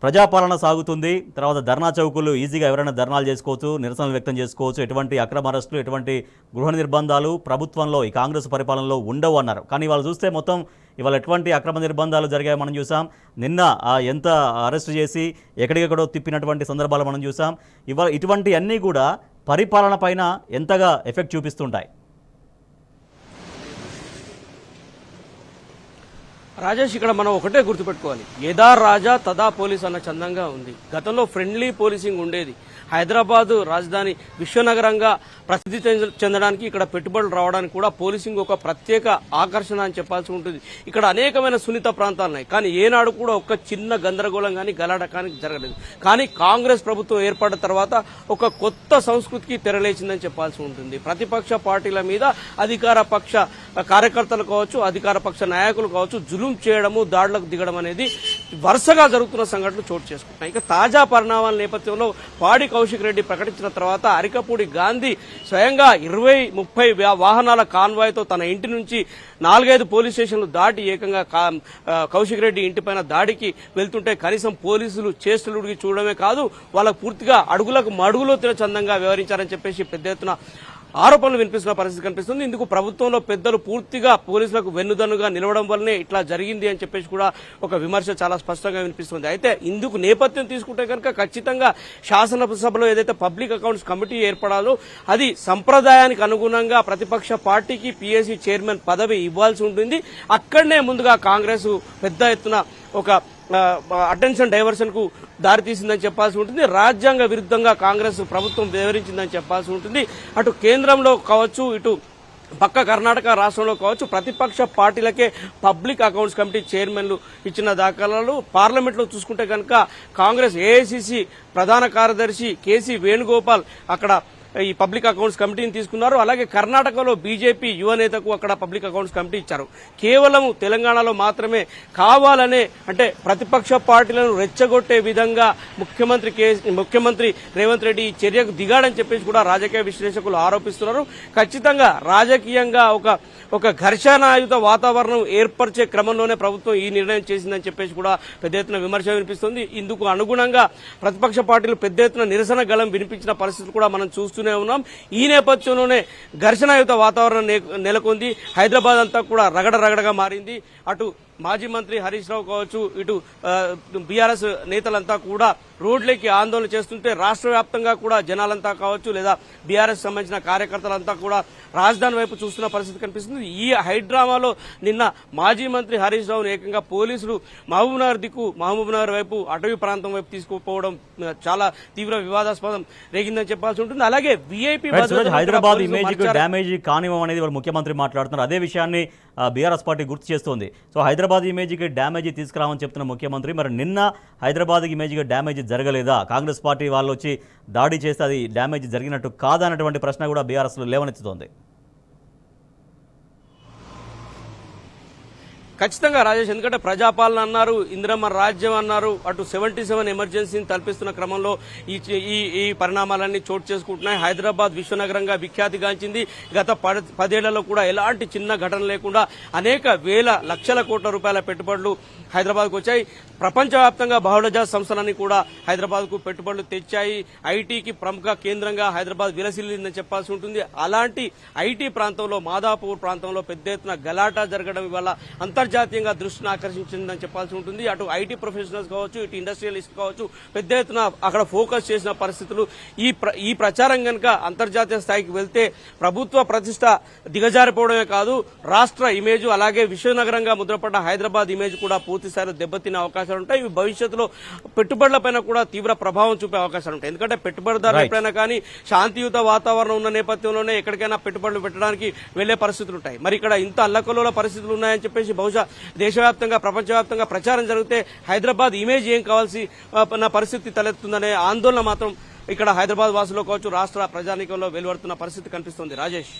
ప్రజాపాలన సాగుతుంది. తర్వాత ధర్నా చౌకులు ఈజీగా ఎవరైనా ధర్నాలు చేసుకోవచ్చు, నిరసనలు వ్యక్తం చేసుకోవచ్చు. ఎటువంటి అక్రమ అరెస్టులు, ఎటువంటి గృహ నిర్బంధాలు ప్రభుత్వంలో ఈ కాంగ్రెస్ పరిపాలనలో ఉండవు అన్నారు. కానీ వాళ్ళు చూస్తే మొత్తం ఇవాళ ఎటువంటి అక్రమ నిర్బంధాలు జరిగాయో మనం చూసాం. నిన్న ఎంత అరెస్ట్ చేసి ఎక్కడికెక్కడో తిప్పినటువంటి సందర్భాలు మనం చూసాం. ఇవాళ ఇటువంటి అన్నీ కూడా పరిపాలన పైన ఎంతగా ఎఫెక్ట్ చూపిస్తుంటాయి. రాజేష్, ఇక్కడ మనం ఒకటే గుర్తుపెట్టుకోవాలి, యదా రాజా తదా పోలీస్ అన్న చందంగా ఉంది. గతంలో ఫ్రెండ్లీ పోలీసింగ్ ఉండేది. హైదరాబాద్ రాజధాని విశ్వనగరంగా ప్రసిద్ధి చెందడానికి, ఇక్కడ పెట్టుబడులు రావడానికి కూడా పోలీసింగ్ ఒక ప్రత్యేక ఆకర్షణ అని చెప్పాల్సి ఉంటుంది. ఇక్కడ అనేకమైన సున్నిత ప్రాంతాలు ఉన్నాయి. కానీ ఏనాడు కూడా ఒక చిన్న గందరగోళం కానీ గలాట కానీ జరగలేదు. కానీ కాంగ్రెస్ ప్రభుత్వం ఏర్పడిన తర్వాత ఒక కొత్త సంస్కృతికి తెరలేచిందని చెప్పాల్సి ఉంటుంది. ప్రతిపక్ష పార్టీల మీద అధికార పక్ష కార్యకర్తలు కావచ్చు, అధికార పక్ష నాయకులు కావచ్చు, జులుం చేయడము, దాడులకు దిగడం అనేది వరుసగా జరుగుతున్న సంఘటనలు చోటు చేసుకుంటున్నాయి. ఇక తాజా పరిణామాల నేపథ్యంలో పాడి కౌశిక్ రెడ్డి ప్రకటించిన తర్వాత అరికపూడి గాంధీ స్వయంగా 20-30 వాహనాల కాన్వాయ్తో తన ఇంటి నుంచి 4-5 పోలీస్ స్టేషన్లు దాటి ఏకంగా కౌశిక్ రెడ్డి ఇంటిపైన దాడికి వెళ్తుంటే కనీసం పోలీసులు చేష్టలుడికి చూడడమే కాదు, వాళ్ళకు పూర్తిగా అడుగులకు మడుగులో తిన చందంగా వ్యవహరించారని చెప్పేసి పెద్ద ఎత్తున ఆరోపణలు వినిపిస్తున్న పరిస్థితి కనిపిస్తుంది. ఇందుకు ప్రభుత్వంలో పెద్దలు పూర్తిగా పోలీసులకు వెన్నుదన్నుగా నిలవడం వల్లనే ఇట్లా జరిగింది అని చెప్పేసి కూడా ఒక విమర్శ చాలా స్పష్టంగా వినిపిస్తుంది. అయితే ఇందుకు నేపథ్యం తీసుకుంటే కనుక ఖచ్చితంగా శాసనసభలో ఏదైతే పబ్లిక్ అకౌంట్స్ కమిటీ ఏర్పడాలో అది సంప్రదాయానికి అనుగుణంగా ప్రతిపక్ష పార్టీకి పీఏసీ చైర్మన్ పదవి ఇవ్వాల్సి ఉంటుంది. అక్కడనే ముందుగా కాంగ్రెస్ పెద్ద ఎత్తున ఒక అటెన్షన్ డైవర్షన్ కు దారితీసిందని చెప్పాల్సి ఉంటుంది. రాజ్యాంగ విరుద్ధంగా కాంగ్రెస్ ప్రభుత్వం వ్యవహరించిందని చెప్పాల్సి ఉంటుంది. అటు కేంద్రంలో కావచ్చు, ఇటు పక్క కర్ణాటక రాష్ట్రంలో కావచ్చు, ప్రతిపక్ష పార్టీలకే పబ్లిక్ అకౌంట్స్ కమిటీ చైర్మన్లు ఇచ్చిన దాఖలాలు పార్లమెంట్లో చూసుకుంటే కనుక కాంగ్రెస్ ఏఐసిసి ప్రధాన కార్యదర్శి కేసీ వేణుగోపాల్ అక్కడ ఈ పబ్లిక్ అకౌంట్స్ కమిటీని తీసుకున్నారు. అలాగే కర్ణాటకలో బీజేపీ యువ నేతకు అక్కడ పబ్లిక్ అకౌంట్స్ కమిటీ ఇచ్చారు. కేవలం తెలంగాణలో మాత్రమే కావాలనే, అంటే ప్రతిపక్ష పార్టీలను రెచ్చగొట్టే విధంగా ముఖ్యమంత్రి రేవంత్ రెడ్డి ఈ చర్యకు దిగాడని చెప్పేసి కూడా రాజకీయ విశ్లేషకులు ఆరోపిస్తున్నారు. ఖచ్చితంగా రాజకీయంగా ఒక ఘర్షణాయుత వాతావరణం ఏర్పరిచే క్రమంలోనే ప్రభుత్వం ఈ నిర్ణయం చేసిందని చెప్పేసి కూడా పెద్ద ఎత్తున విమర్శ వినిపిస్తుంది. ఇందుకు అనుగుణంగా ప్రతిపక్ష పార్టీలు పెద్ద ఎత్తున నిరసన గళం వినిపించిన పరిస్థితులు కూడా మనం చూస్తూనే ఉన్నాం. ఈ నేపథ్యంలోనే ఘర్షణాయుత వాతావరణం నెలకొంది. హైదరాబాద్ అంతా కూడా రగడగా మారింది. అటు మాజీ మంత్రి హరీష్ రావు కావచ్చు, ఇటు బీఆర్ఎస్ నేతలంతా కూడా రోడ్లకి ఆందోళన చేస్తుంటే రాష్ట్ర వ్యాప్తంగా కూడా జనాలంతా కావచ్చు, లేదా బీఆర్ఎస్ సంబంధించిన కార్యకర్తలంతా కూడా రాజధాని వైపు చూస్తున్న పరిస్థితి కనిపిస్తుంది. ఈ హైడ్రామాలో నిన్న మాజీ మంత్రి హరీష్ రావును ఏకంగా పోలీసులు మహబూబ్నగర్ వైపు, అటవీ ప్రాంతం వైపు తీసుకుపోవడం చాలా తీవ్ర వివాదాస్పదం రేగిందని చెప్పాల్సి ఉంటుంది. అలాగే వీఐపీ హైదరాబాద్ ఇమేజ్ డ్యామేజ్ కానివ్వమనేది ముఖ్యమంత్రి మాట్లాడుతున్నారు. అదే విషయాన్ని బీఆర్ఎస్ పార్టీ గుర్తు చేస్తోంది. సో హైదరాబాద్ ఇమేజ్కి డ్యామేజ్ తీసుకురామని చెప్తున్న ముఖ్యమంత్రి, మరి నిన్న హైదరాబాద్ ఇమేజ్కి డ్యామేజ్ జరగలేదా? కాంగ్రెస్ పార్టీ వాళ్ళు వచ్చి దాడి చేస్తే అది డ్యామేజ్ జరిగినట్టు కాదన్నటువంటి ప్రశ్న కూడా బీఆర్ఎస్ లేవనెత్తుతోంది. ఖచ్చితంగా రాజేష్, ఎందుకంటే ప్రజాపాలన అన్నారు, ఇందిరమ్మ రాజ్యం అన్నారు, అటు 77 ఎమర్జెన్సీని తలపిస్తున్న క్రమంలో ఈ పరిణామాలన్నీ చోటు చేసుకుంటున్నాయి. హైదరాబాద్ విశ్వనగరంగా విఖ్యాతిగాంచింది. గత 10 ఏళ్లలో కూడా ఎలాంటి చిన్న ఘటన లేకుండా అనేక లక్షల కోట్ల రూపాయల పెట్టుబడులు హైదరాబాద్కు వచ్చాయి. ప్రపంచవ్యాప్తంగా బహుళజాతి సంస్థలన్నీ కూడా హైదరాబాద్కు పెట్టుబడులు తెచ్చాయి. ఐటీకి ప్రముఖ కేంద్రంగా హైదరాబాద్ విలసిల్లిందని చెప్పాల్సి ఉంటుంది. అలాంటి ఐటీ ప్రాంతంలో, మాదాపూర్ ప్రాంతంలో పెద్ద ఎత్తున గలాటా జరగడం వల్ల అంతర్జాతీయంగా దృష్టిని ఆకర్షించిందని చెప్పాల్సి ఉంటుంది. అటు ఐటీ ప్రొఫెషనల్స్ కావచ్చు, ఇటు ఇండస్ట్రియలిస్ట్ కావచ్చు, పెద్ద ఎత్తున అక్కడ ఫోకస్ చేసిన పరిస్థితులు. ఈ ప్రచారం కనుక అంతర్జాతీయ స్థాయికి వెళ్తే ప్రభుత్వ ప్రతిష్ట దిగజారిపోవడమే కాదు, రాష్ట్ర ఇమేజ్ అలాగే విశ్వనగరంగా ముద్రపడ్డ హైదరాబాద్ ఇమేజ్ కూడా పూర్తి స్థాయిలో దెబ్బతినే అవకాశాలు ఉంటాయి. ఇవి భవిష్యత్తులో పెట్టుబడులపైన కూడా తీవ్ర ప్రభావం చూపే అవకాశాలు ఉంటాయి. ఎందుకంటే పెట్టుబడిదారులు ఎప్పుడైనా కానీ శాంతియుత వాతావరణం ఉన్న నేపథ్యంలోనే ఎక్కడికైనా పెట్టుబడులు పెట్టడానికి వెళ్లే పరిస్థితులు ఉంటాయి. మరి ఇక్కడ ఇంత అల్లకల్లోల పరిస్థితులు ఉన్నాయని చెప్పేసి బహుశా దేశవ్యాప్తంగా, ప్రపంచవ్యాప్తంగా ప్రచారం జరిగితే హైదరాబాద్ ఇమేజ్ ఏం కావాల్సిన పరిస్థితి తలెత్తుందనే ఆందోళన మాత్రం ఇక్కడ హైదరాబాద్ వాసులో కావచ్చు, రాష్ట్ర ప్రజానీకంలో వెలువడుతున్న పరిస్థితి కనిపిస్తుంది. రాజేష్.